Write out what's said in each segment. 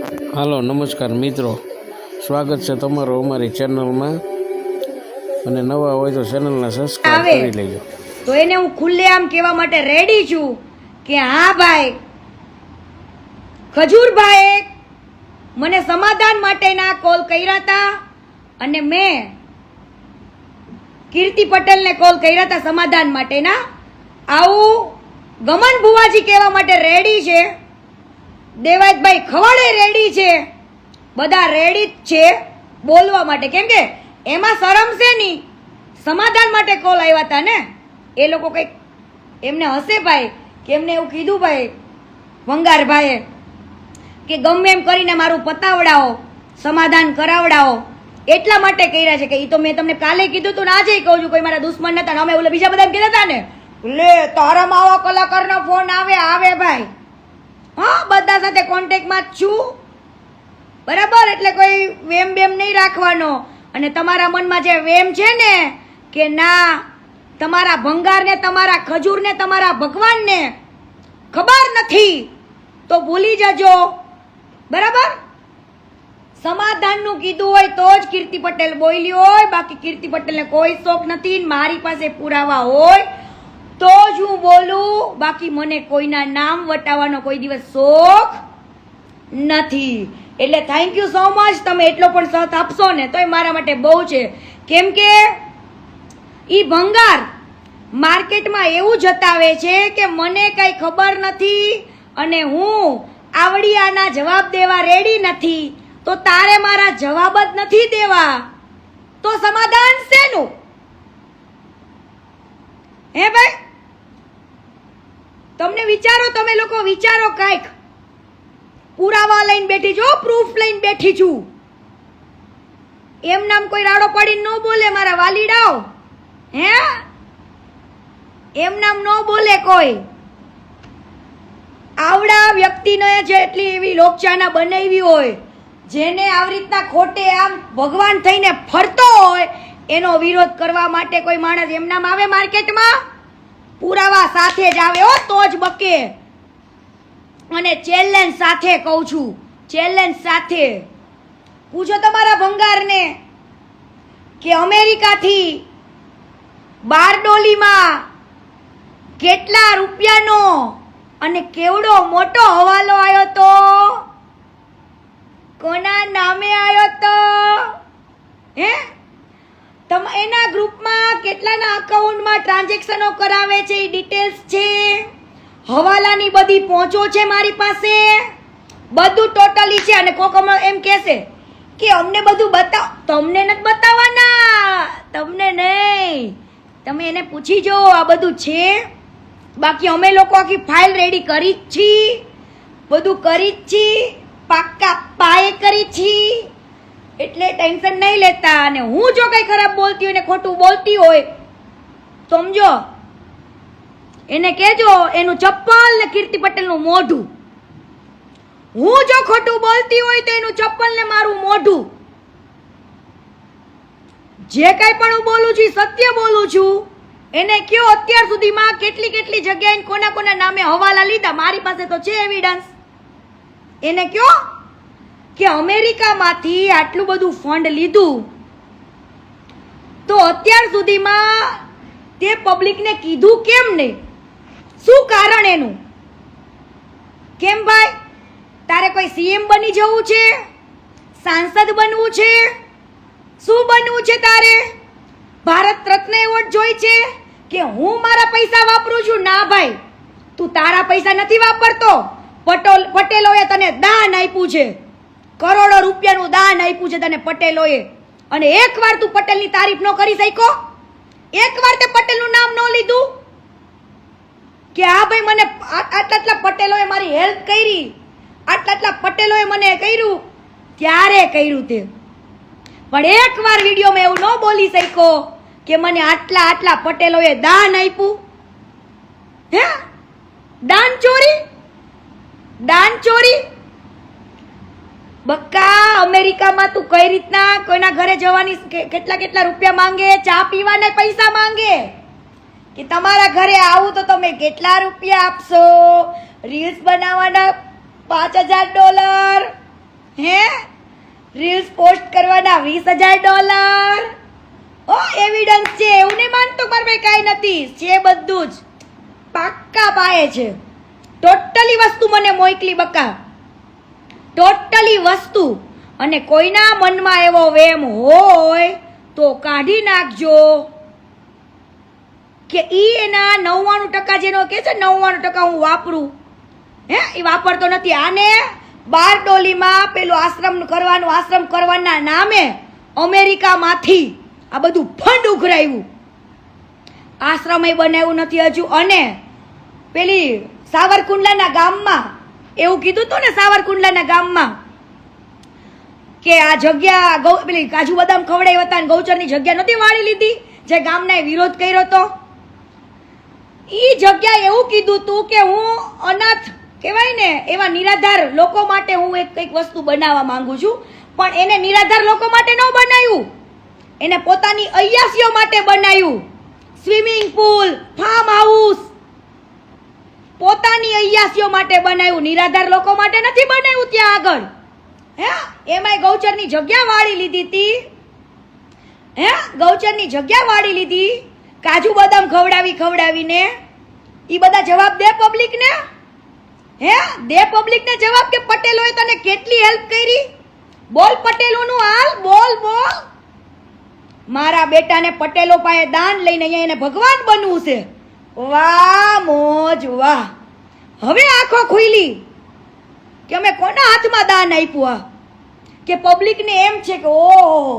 હાલો નમસ્કાર મિત્રો, સ્વાગત છે તમારું અમારી ચેનલમાં અને નવા હોય તો ચેનલને સબસ્ક્રાઇબ કરી લેજો। તો એને હું ખુલ્લેઆમ કહેવા માટે રેડી છું કે હા ભાઈ, ખજૂરભાઈએ મને સમાધાન માટેના કોલ કર્યા હતા અને મેં કીર્તિ પટેલને કોલ કર્યા હતા સમાધાન માટેના। આવું ગમન ભુવાજી કહેવા માટે રેડી છે, દેવાયતભાઈ ખવાડે રેડી છે, બધા રેડી જ છે બોલવા માટે, કેમ કે એમાં શરમ છે નહીં। સમાધાન માટે કોલ આવ્યા હતા ને, એ લોકો કંઈક એમને હશે ભાઈ કે એમને એવું કીધું ભાઈ વંગારભાઈએ કે ગમે એમ કરીને મારું પતાવડાવો, સમાધાન કરાવડાવો, એટલા માટે કર્યા છે। કે એ તો મેં તમને કાલે કીધું તું ને આજે કહું છું, કોઈ મારા દુશ્મન નતા ને અમે ઓલા બીજા બધા કહેતા હતા ને, લે તારામાં આવા કલાકારનો ફોન આવે ભાઈ, હા બધા સાથે કોન્ટેક્ટમાં જ છું બરાબર, એટલે કોઈ વેમ બેમ નહીં રાખવાનો। અને તમારા મનમાં જે વેમ છે ને કે ના તમારા ભંગારને, તમારા ખજૂરને, તમારા ભગવાનને ખબર નથી તો ભૂલી જજો બરાબર। સમાધાનનું કીધું હોય તો જ કીર્તિ પટેલ બોલી હોય, બાકી કીર્તિ પટેલને કોઈ શોખ નથી। મારી પાસે પુરાવા હોય તો જ હું બોલું, બાકી મને કોઈના નામ વટાવવાનો કોઈ દિવસ શોખ નથી। એટલે થેન્ક યુ સો મચ, તમે એટલો પણ સાથ આપશો ને તોય મારા માટે બહુ છે, કેમ કે ઈ ભંગાર માર્કેટમાં એવું જતાવે છે કે મને કઈ ખબર નથી અને હું આવડિયાના જવાબ દેવા રેડી નથી, તો તારે મારા જવાબ જ નથી દેવા તો સમાધાન શેનું? હે ભાઈ, તમને વિચારો, તમે લોકો વિચારો કાંઈક। પુરાવા લઈને બેઠી છું, પ્રૂફ લઈને બેઠી છું, એમ નામ કોઈ રાડો પાડીને ન બોલે મારા વાલીડાઓ, હે એમ નામ ન બોલે કોઈ। આવડા વ્યક્તિને જેટલી એવી લોકચાહના બનાવી હોય, જેને આવી રીતના ખોટે આમ ભગવાન થઈને ફરતો હોય, એનો વિરોધ કરવા માટે કોઈ માણસ એમ નામ આવે માર્કેટમાં? પુરાવા સાથે જ આવે હો, તો જ બકે। અને ચેલેન્જ સાથે કહું છું, ચેલેન્જ સાથે પૂછો તમારા ભંગારને કે અમેરિકાથી બારડોલીમાં કેટલા રૂપિયાનો અને કેવડો મોટો હવાલો આવ્યો તો, કોના નામે આવ્યો તો, હે એના ગ્રુપમાં કેટલાના અકાઉન્ટમાં ટ્રાન્ઝેક્શનો કરાવે છે એ ડિટેલ્સ છે, હવાલાની બધી પહોંચો છે મારી પાસે, બધું ટોટલી છે। અને કોક એમ કહેશે કે અમને બધું બતાવ, તમને નથી બતાવવાના, તમને નહીં, તમે એને પૂછી જો આ બધું છે, બાકી અમે લોકો આખી ફાઇલ રેડી કરી જ છીએ, બધું કરી જ છીએ, પાક્કા પાયે કરી છીએ, એટલે ટેન્શન નહીં લેતા। અને હું જો કઈ ખરાબ બોલતી હોય ને ખોટું બોલતી હોય સમજો, એને કહેજો એનું ચપ્પલ ને કીર્તિ પટેલનું મોઢું, હું જો ખોટું બોલતી હોય તો એનું ચપ્પલ ને મારું મોઢું, જે કઈ પણ હું બોલું છું સત્ય બોલું છું। એને કયો અત્યાર સુધીમાં કેટલી કેટલી જગ્યાએ કોના કોના નામે હવાલા લીધા, મારી પાસે તો છે એવિડન્સ। એને કયો કે અમેરિકામાંથી આટલું બધું ફંડ લીધું તો અત્યાર સુધીમાં તે પબ્લિકને કીધું કેમ નહીં? શું કારણ એનું? કેમ ભાઈ, તારે કોઈ સીએમ બની જવું છે, સાંસદ બનવું છે, શું બનવું છે તારે? ભારત રત્ન એવોર્ડ જોઈ છે કે હું મારા પૈસા વાપરું છું? ના ભાઈ, તું તારા પૈસા નથી વાપરતો, પટેલોએ તને દાન આપ્યું છે, કરોડો રૂપિયાનું દાન આપ્યું છે તને પટેલોએ, અને એકવાર તું પટેલની તારીફ ન કરી શક્યો? એકવાર તે પટેલનું નામ ન લીધું કે હા ભાઈ મને આટલા પટેલોએ મારી હેલ્પ કરી, આટલા પટેલોએ મને કર્યું? ક્યારે કર્યું તે? પણ એકવાર વિડીયોમાં એવું ન બોલી શક્યો કે મને આટલા પટેલોએ દાન આપ્યું? હે દાન ચોરી, દાન ચોરી બક્કા। અમેરિકામાં તું કઈ રીતના કોઈના ઘરે જવાની, કેટલા રૂપિયા માંગે, ચા પીવાના પૈસા માંગે, કે તમારા ઘરે આવું તો તમે કેટલા રૂપિયા આપશો, રીલ્સ બનાવવાના $5000, $20,000. ઓ એવિડન્સ છે, એવું નહીં માનતો મારા ભાઈ કાંઈ નથી, છે બધું જ પાક્કા પાયે છે. ટોટલી વસ્તુ મને મોકલી બકા, ટોટલી વસ્તુ. અને કોઈના મનમાં એવો વેમ હોય તો કાઢી નાખજો કે ઈ એના 99% જેનો કે છે 99% હું વાપરું, એ વાપરતો નથી. આને બારડોલીમાં પેલું આશ્રમ કરવાના નામે અમેરિકામાંથી આ બધું ફંડ ઉઘરાયું, આશ્રમ બનાવ્યું નથી હજુ. અને પેલી સાવરકુંડલાના ગામમાં એવું કીધું હતું ને, સાવરકુંડલાના ગામમાં કે આ જગ્યા પેલી કાજુ બદામ ખવડાવ્યા હતા, ગૌચરની જગ્યા નથી વાળી લીધી, જે ગામના વિરોધ કર્યો હતો. ઈ જગ્યા એવું કીધું હતું કે હું અનાથ કહેવાય ને એવા નિરાધાર લોકો માટે હું કંઈક વસ્તુ બનાવવા માંગુ છું. પણ એને નિરાધાર લોકો માટે ન બનાવ્યું, એને પોતાની અય્યાસીઓ માટે બનાવ્યું. સ્વિમિંગ પુલ, ફાર્મ હાઉસ પોતાની અય્યાસીઓ માટે બનાવ્યું, નિરાધાર લોકો માટે નથી બનાવ્યું. ત્યાં આગળ એમાંય ગૌચરની જગ્યા વાળી લીધી હતી, ગૌચરની જગ્યા વાળી લીધી, કાજુ બદામ ખવડાવીને. ઈ બધા જવાબ દે પબ્લિક ને, દે પબ્લિક ને જવાબ કે પટેલોએ તને કેટલી હેલ્પ કરી. બોલ પટેલોનું હાલ, બોલ બોલ. મારા બેટાને પટેલો પાસે દાન લઈને અહીંયા એને ભગવાન બનવું છે. વાહ મોજ વાહ. હવે આંખો ખુલી કે અમે કોના હાથમાં દાન આપ્યું, કે પબ્લિકને એમ છે કે ઓહો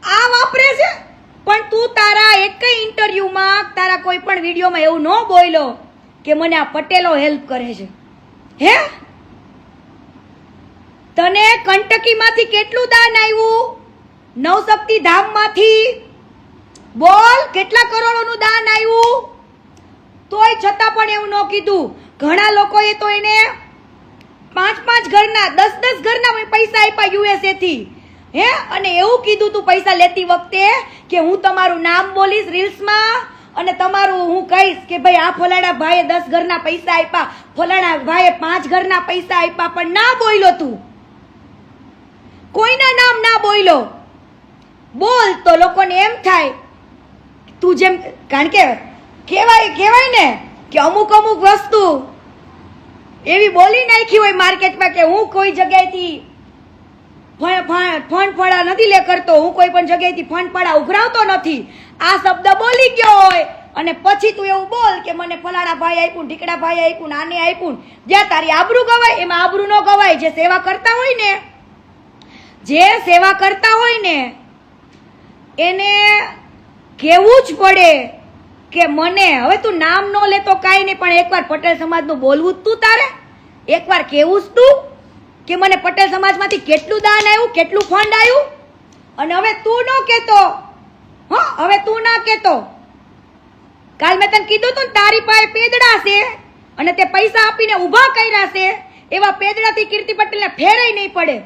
આ વાપરે છે. પણ તું તારા એક ઇન્ટરવ્યુમાં, તારા કોઈ પણ વિડીયોમાં એવું ન બોલ્યો કે મને આ પટેલો હેલ્પ કરે છે. તને કંટકીમાંથી કેટલું દાન આવ્યું, નવશક્તિ ધામમાંથી બોલ કેટલા કરોડોનું દાન આવ્યું. તોય છતાં પણ એવું ન કીધું. ઘણા લોકોએ તો એને 5 ઘરના 10 ઘરના પૈસા આપ્યા USA થી, અને એવું કીધું તું પૈસા લેતી વખતે કે હું તમારું નામ બોલીશ રીલ્સમાં અને તમારું હું કહીશ કે ભાઈ આ ફલાણા ભાઈએ 10 ઘરના પૈસા આપ્યા, ફલાણા ભાઈએ 5 ઘરના પૈસા આપ્યા. પણ ના બોલ્યો તું, કોઈના નામ ના બોલ્યો. બોલ તો લોકોને એમ થાય તું જેમ, કારણ કે કહેવાય ને કે અમુક વસ્તુ એવી બોલી નાખી હોય માર્કેટમાં કે હું કોઈ જગ્યાએથી ફંડ ફળા નથી લે કરતો, હું કોઈ પણ જગ્યાએથી ફંડ ફળા ઉઘરાવતો નથી. આ શબ્દ બોલી ગયો હોય અને પછી તું એવું બોલ કે મને ફલાણા ભાઈ આપ્યું, ઢીકડા ભાઈ આપ્યું, આને આપ્યું. જ્યાં તારી આબરૂ ગવાય એમાં આબરૂ ન ગવાય. જે સેવા કરતા હોય ને એને કહેવું જ પડે કે મને, હવે તું નામ ન લેતો કાંઈ નહીં, પણ એકવાર પટેલ સમાજનું બોલવું જ તું, તારે એકવાર કહેવું જ તું કે મને પટેલ સમાજમાંથી કેટલું દાન આવ્યું, કેટલું ફંડ આવ્યું. અને હવે તું ન કહેતો, હવે તું ના કહેતો. કાલ મેં તને કીધું તું તારી પાસે પેદડા છે અને તે પૈસા આપીને ઊભા કર્યા છે, એવા પેદડાથી કીર્તિ પટેલને ફેરાઈ નહીં પડે.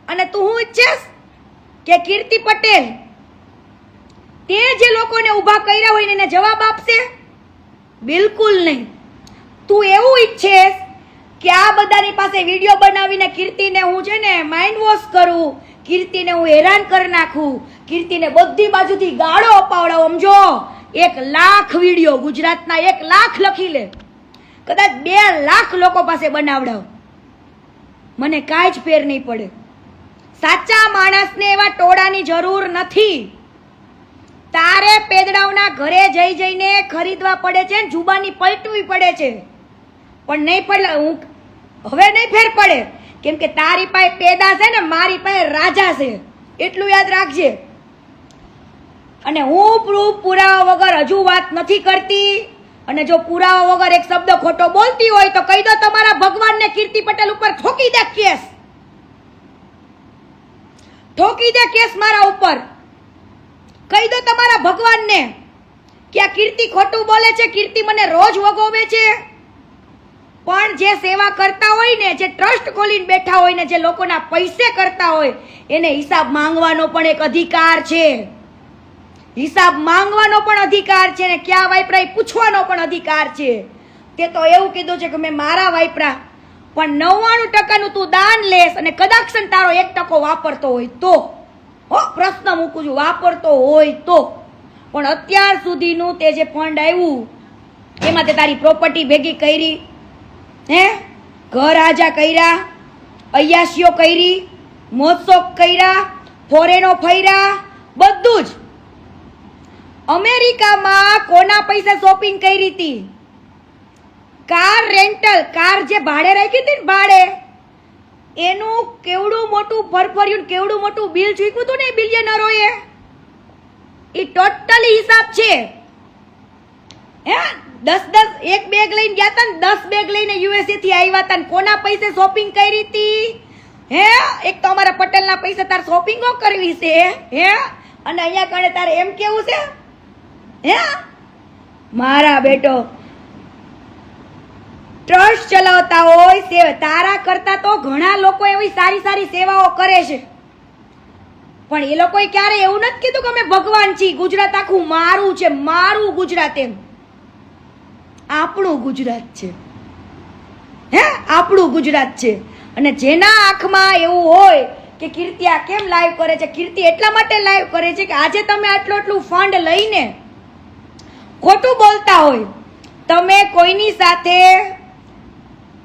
અને તું હું ઈચ્છેસ કે કીર્તિ પટેલ તે જે લોકોને ઊભા કર્યા હોય એને જવાબ આપશે? બિલકુલ નહીં. તું એવું ઈચ્છેસ કે આ બધાની પાસે વિડીયો બનાવીને કીર્તિને હું છે ને માઇન્ડ વોશ કરું, કીર્તિને હું હેરાન કરી નાખું, કીર્તિને બધી બાજુથી ગાળો અપાવડાવું. સમજો 1 લાખ વિડીયો ગુજરાતના 1 લાખ લખી લે, કદાચ 2 લાખ લોકો પાસે બનાવડાવ, મને કાંઈ જ ફેર નહીં પડે. સાચા માણસને એવા ટોળાની જરૂર નથી. તારે પેદડાઓના ઘરે જઈને ખરીદવા પડે છે, જુબાની પલટવી પડે છે. પણ નહીં પડે, હું હવે નહીં ફેર પડે, કેમ કે તારી પાસે પેદા છે ને મારી પાસે રાજા છે, એટલું યાદ રાખજે. અને હું પુરાવા વગર હજુ વાત નથી કરતી. અને જો પુરાવા વગર એક શબ્દ ખોટો બોલતી હોય તો કહી દો તમારા ભગવાનને કીર્તિ પટેલ ઉપર ઠોકી દે કેસ, ઠોકી દે કેસ મારા ઉપર. કહી દો તમારા ભગવાનને કે આ કીર્તિ ખોટું બોલે છે, કીર્તિ મને રોજ વગોવે છે. પણ જે સેવા કરતા હોય ને, જે ટ્રસ્ટ ખોલીને બેઠા હોય ને, જે લોકોના પૈસે કરતા હોય એને હિસાબ માંગવાનો પણ એક અધિકાર છે. હિસાબ માંગવાનો પણ અધિકાર છે ને ક્યાં વાપરા એ પૂછવાનો પણ અધિકાર છે. તે તો એવું કીધું છે કે મેં મારા વાપરા પણ 99% તું દાન લેસ અને કદાચ તારો 1% વાપરતો હોય તો, પ્રશ્ન મૂકું છું, વાપરતો હોય તો. પણ અત્યાર સુધીનું તે જે ફંડ આવ્યું એમાં તે તારી પ્રોપર્ટી ભેગી કરી, ઘર આજા કર્યા, અયાશીઓ કરી, મોજશોખ કર્યા, ફોરેનો ફર્યા, બધું જ. અમેરિકામાં કોના પૈસે શોપિંગ કરી હતી? કાર રેન્ટલ, કાર જે ભાડે રાખી હતી ને ભાડે, એનું કેવડું મોટું ફરફર્યું, કેવડું મોટું બિલ ચૂક્યું હતું ને બિલિયનરોએ. એ ટોટલી હિસાબ છે. 10 એક બેગ લઈને ગયા હતા ને 10 બેગ લઈને યુએસએ થી આવ્યા હતા ને કોના પૈસે શોપિંગ કરી હતી? એક તો અમારા પટેલના પૈસે તાર શોપિંગો કરવી છે, અને અહીંયા કણે તારે એમ કેવું છે, મારા બેટો ટ્રસ્ટ ચલાવતા હોય, તારા કરતા તો ઘણા લોકો એવી સારી સારી સેવાઓ કરે છે, પણ એ લોકોએ ક્યારે એવું નથી કીધું કે અમે ભગવાન છીએ, ગુજરાત આખું મારું છે, મારું ગુજરાત. એમ આપણું ગુજરાત છે, આપણું ગુજરાત છે. અને જેના આંખમાં એવું હોય કે કીર્તિ આ કેમ લાઈવ કરે છે, કીર્તિ એટલા માટે લાઈવ કરે છે કે આજે તમે આટલું ફંડ લઈને ખોટું બોલતા હોય, તમે કોઈની સાથે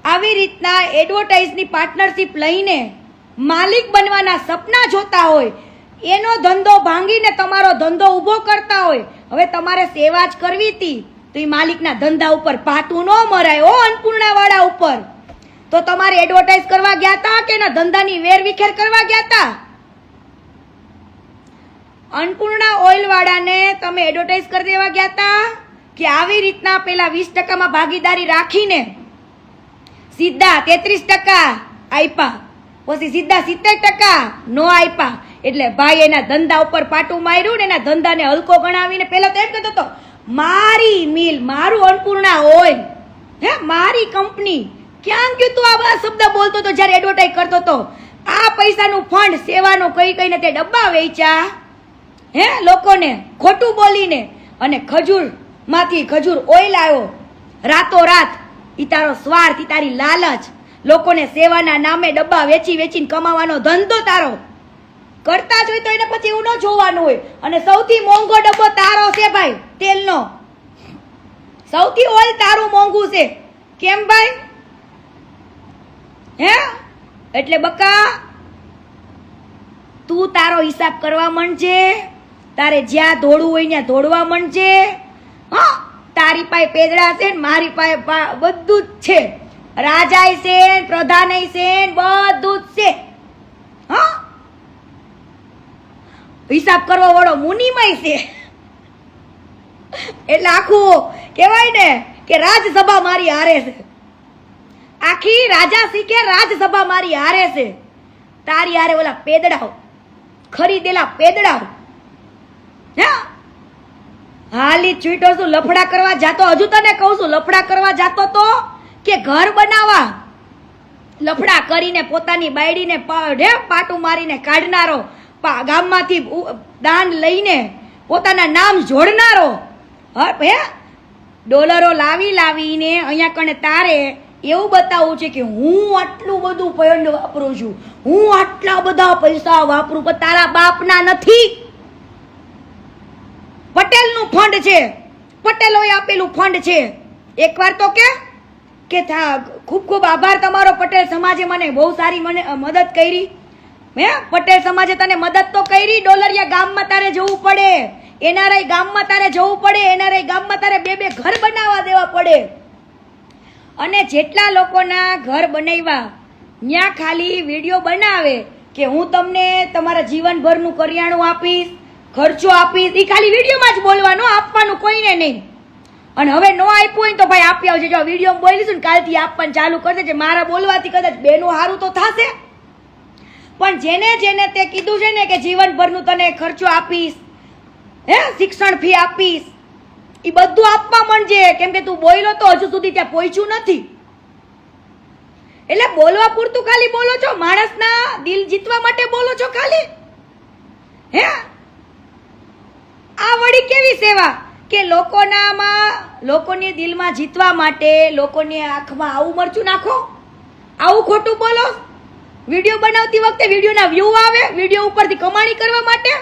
આવી રીતના એડવર્ટાઇઝની પાર્ટનરશિપ લઈને માલિક બનવાના સપના જોતા હોય, એનો ધંધો ભાંગીને તમારો ધંધો ઊભો કરતા હોય, હવે તમારે સેવા જ કરવી હતી તો એ માલિકના ધંધા ઉપર પાટું ન મરાય. અન્નપૂર્ણા વાળા ઉપર તો તમારે એડવર્ટાઇઝ કરવા ગયા હતા કે એના ધંધાની વેરવિખેર કરવા ગયા હતા? અન્નપૂર્ણા ઓઇલ વાળાને તમે એડવર્ટાઇઝ કરી દેવા ગયા હતા કે આવી રીતના પેલા 20%માં ભાગીદારી રાખીને સીધા 33% આપ્યા, પછી સીધા 70% નો આપ્યા, એટલે ભાઈ એના ધંધા ઉપર પાટું માર્યું ને એના ધંધાને હલકો ગણાવીને પેલા તો એમ કહેતો હતો મારી મિલ, મારું અન્નપૂર્ણા ઓઇલ, મારી કંપની. ક્યાં ગયું તું આ બધા શબ્દ બોલતો હતો જ્યારે એડવર્ટાઇઝ કરતો હતો? આ પૈસાનું ફંડ સેવાનો કઈ કઈને તે ડબ્બા વેચ્યા, લોકોને ખોટું બોલીને, અને ખજૂરમાંથી ખજૂર ઓઇલ આવ્યો રાતોરાત. ઈ તારો સ્વાર્થ, ઈ તારી લાલચ, લોકોને સેવાના નામે ડબ્બા વેચી વેચીને કમાવાનો ધંધો તારો કરતા જ હોય તો એને પછી એવું ન જોવાનું હોય. અને સૌથી મોંઘો ડબ્બો તારો છે ભાઈ, તેલનો. સૌથી ઓઇલ તારું મોંઘું છે. કેમ ભાઈ? એટલે બકા તું તારો હિસાબ કરવા માંડજે, તારે જ્યાં દોડવું હોય ત્યાં દોડવા માંડજે. તારી પાસે પેદડા છે ને મારી પાસે બધું જ છે, રાજાય છે, પ્રધાનય છે, બધું જ છે. હિસાબ કરવા વાળો મુનિમય છે. એટલે આખું કહેવાય ને કે રાજસભા મારી હારે છે, આખી રાજા શીખે રાજસભા મારી હારે છે. તારી હારે ઓલા પેદડાઓ, ખરીદેલા પેદડાઓ. હાલી છૂટો છું લફડા કરવા જાતો? હજુ તને કહું છું, લફડા કરવા જાતો તો કે ઘર બનાવવા? લફડા કરીને પોતાની બાયડીને પાટું મારીને કાઢનારો, ગામમાંથી દાન લઈને પોતાના નામ જોડનારો, ડોલરો લાવી લાવીને અહીંયા કણે તારે એવું બતાવવું છે કે હું આટલું બધું ફંડ વાપરું છું, હું આટલા બધા પૈસા વાપરું, પણ તારા બાપના નથી. પટેલનું ફંડ છે, પટેલોએ આપેલું ફંડ છે. એકવાર તો કે ખૂબ ખૂબ આભાર તમારો, પટેલ સમાજે મને બહુ સારી મદદ કરી. પટેલ સમાજે તને મદદ તો કરી. ડોલરિયા ગામમાં તારે જવું પડે, એનઆરઆઈ ગામમાં તારે જવું પડે, એનઆરઆઈ ગામમાં તારે 2 ઘર બનાવવા દેવા પડે. અને જેટલા લોકોના ઘર બનાવ્યા ત્યાં ખાલી વિડીયો બનાવે કે હું તમને તમારા જીવનભરનું કરિયાણું આપીશ, ખર્ચો આપીશ, એ ખાલી વિડીયોમાં જ બોલવાનું, આપવાનું કોઈને નહીં. અને હવે નો આપ્યું હોય તો ભાઈ આપી આવજો. જો વિડીયો બોલીશું ને કાલથી આપવાનું ચાલુ કરી દેજે. મારા બોલવાથી કદાચ બેનું સારું તો થશે, પણ જેને જેને તે કીધું છે ને કે જીવનભરનું તને ખર્ચો આપીશ, શિક્ષણ ફી આપીશ, એ બધું આપવા માંડજે. કેમ કે તું બોલ્યો તો હજુ સુધી ત્યાં પહોંચ્યું નથી. એટલે બોલવા પૂરતું ખાલી બોલો છો, માણસના દિલ જીતવા માટે બોલો છો ખાલી. આ વળી કેવી સેવા કે લોકોને દિલમાં જીતવા માટે લોકોની આંખમાં આવું મરચું નાખો, આવું ખોટું બોલો? વિડીયો બનાવતી વખતે વિડીયોના વ્યૂ આવે, વિડીયો ઉપરથી કમાણી કરવા માટે?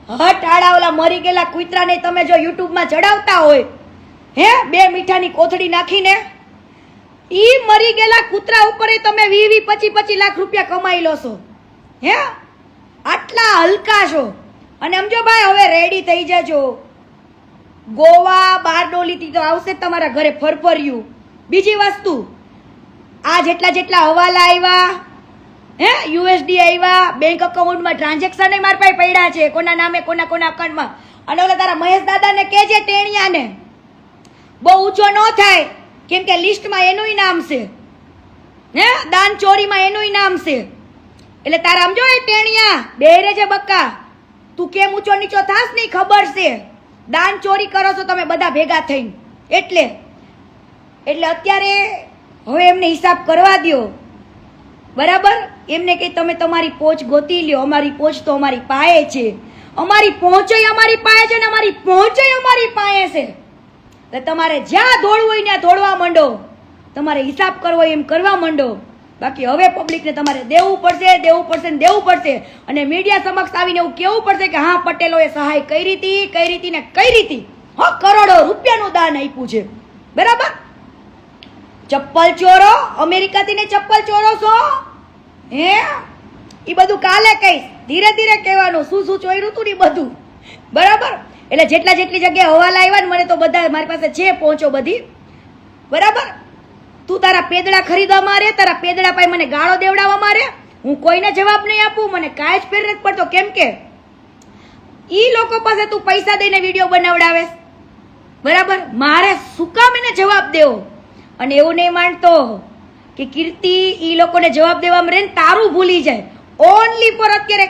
હટ આડા ઓલા મરી ગયેલા કૂતરાને તમે જો યુટ્યુબમાં ચડાવતા હોય, હે 2 મીઠાની કોથળી નાખીને, ઈ મરી ગયેલા કૂતરા ઉપર તમે 20-25 લાખ રૂપિયા કમાઈ લો છો, હે? આટલા હલકા છો. અને સમજો ભાઈ, હવે રેડી થઈ જજો. ગોવા બારડોલીથી તો આવશે તમારા ઘરે ફરફર્યું. બીજી વસ્તુ, આ જેટલા હવાલા આવ્યા, હે, યુએસડી આવ્યા, બેંક અકાઉન્ટમાં ટ્રાન્ઝેક્શન મારા પાસે પડ્યા છે, કોના નામે કોના અકાઉન્ટમાં. અને ઓલા તારા મહેશ દાદાને કહેજે ટેણિયાને બહુ ઊંચો ન થાય, કેમ કે લિસ્ટમાં એનુંય નામ છે, હે, દાન ચોરીમાં એનુંય નામ છે. એટલે તારા સમજો એ ટેણિયા બેરે છે બક્કા, તું કેમ ઊંચો નીચો થાસ નહીં ખબર છે. દાન ચોરી કરો છો તમે બધા ભેગા થઈને. એટલે અત્યારે હવે એમને હિસાબ કરવા દ્યો, બરાબર? એમને કહી તમે તમારી પહોંચ ગોતી લ્યો. અમારી પહોંચ તો અમારી પાસે છે, અમારી પહોંચ અમારી પાસે છે, ને અમારી પહોંચ અમારી પાસે છે. એટલે તમારે જ્યાં દોડવું હોય ત્યાં દોડવા માંડો, તમારે હિસાબ કરવો હોય એમ કરવા માંડો. બાકી હવે પબ્લિકને તમારે દેવું પડશે. અને મીડિયા સમક્ષ આવીને એવું કેવું પડશે કે હા, પટેલોએ સહાય કરી હતી. કરોડો રૂપિયાનું દાન આપ્યું છે, બરાબર? ચપ્પલ ચોરો, અમેરિકાથી ને ચપ્પલ ચોરો છો, હે? એ બધું કાલે કહીશ, ધીરે ધીરે કહેવાનું શું ચોર્યું તું ને બધું, બરાબર? એટલે જેટલી જગ્યાએ હવાલા આવ્યા ને, મને તો બધા મારી પાસે છે પહોંચો બધી, બરાબર? તું તારા પેદડા ખરીદવા મારે, તારા પેદડા પાસે મને ગાળો દેવડાવવા મારે, હું કોઈને જવાબ નહીં આપું. મને કાંઈ જ ફેર નથી પડતો, કેમ કે ઈ લોકો પાસે તું પૈસા દઈને વિડીયો બનાવડાવે, બરાબર? મારે શું કામ એને જવાબ દેવો? અને એવું નહીં માનતો કે કીર્તિ ઈ લોકોને જવાબ દેવામાં રહે ને તારું ભૂલી જાય. ઓનલી ફોર અત્યારે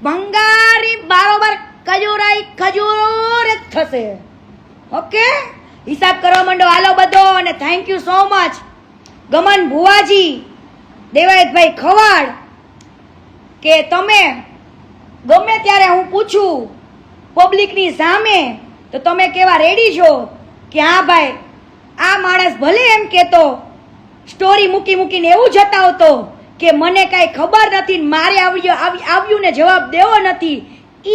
ભંગારી બારોબાર ખજૂર જ થશે. ઓકે, હિસાબ કરવા માંડો હાલો બધો. અને થેન્ક યુ સો મચ ગમન ભુવાજી, દેવાયતભાઈ ખવાડ, કે તમે ગમે ત્યારે હું પૂછું પબ્લિકની સામે તો તમે કેવા રેડી છો કે હા ભાઈ, આ માણસ ભલે એમ કેતો સ્ટોરી મૂકીને એવું જતાવતો કે મને કાંઈ ખબર નથી, મારે આવ્યું ને જવાબ દેવો નથી,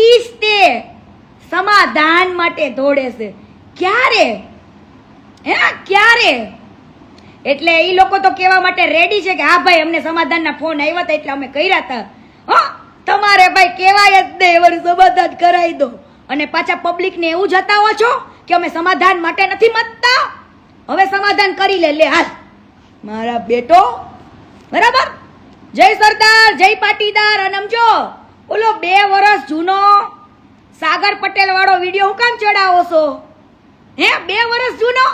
ઈ જ તે સમાધાન માટે દોડે છે. ક્યારે? એટલે એ લોકો તો કહેવા માટે રેડી છે કે હા ભાઈ, અમને સમાધાનના ફોન આવ્યા હતા એટલે અમે કર્યા હતા. તમારે ભાઈ કહેવાય જ નહીં, એવું સમાધાન કરાવી દો. અને પાછા પબ્લિકને એવું જતાવો છો કે અમે સમાધાન માટે નથી મતતા. હવે સમાધાન કરી લે હાલ મારા બેટો, બરાબર? જય સરદાર, જય પાટીદાર. અને સમજો ઓલો 2 વર્ષ જૂનો સાગર પટેલ વાળો વિડીયો હું કામ ચડાવો છો, હે? 2 વર્ષ જૂનો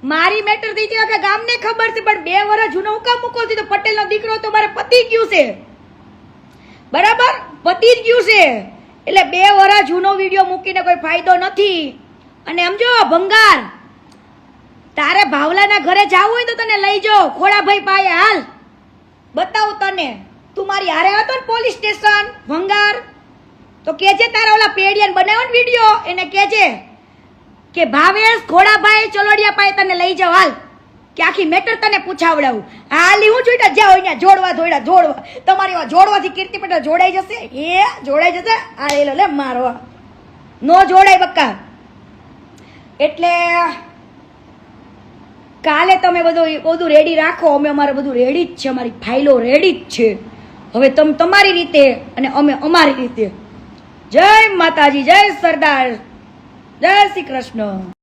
મારી મેટર થઈ છે કે ગામને ખબર છે, પણ 2 વર્ષ જૂનો હું કામ મૂકો છો? તો પટેલનો દીકરો તો મારે પતી ગયું છે, બરાબર? પતી જ ગયું છે. એટલે 2 વર્ષ જૂનો વિડીયો મૂકીને કોઈ ફાયદો નથી. અને સમજો ભંગાર, તારે ભાવલાના ઘરે જવું હોય તો તને લઈ જાઓ, ખોડાભાઈ પાસે હાલ, બતાવું તને. તું મારી હારે હતો ને પોલીસ સ્ટેશન, ભંગાર, તો કેજે તારા ઓલા પેડિયન બનાવ્યો ને વિડીયો, એને કેજે કે ભાવેશ ખોડાભાઈ ચલોડિયા પાસે તને લઈ જાઓ હાલ, કે આખી મેટર તને પૂછાવડાવું. હાલી હું જોઈતા જ્યાં હોય ત્યાં જોડવા. તમારી જોડવાથી કીર્તિ પટેલ જોડાઈ જશે, જોડાઈ જશે. આ એલો લે મારવા નો જોડાય બક્કા. એટલે કાલે તમે બધું રેડી રાખો, અમે અમારે બધું રેડી જ છે, અમારી ફાઇલો રેડી જ છે. હવે તમે તમારી રીતે અને અમે અમારી રીતે. જય માતાજી, જય સરદાર, જય શ્રી કૃષ્ણ.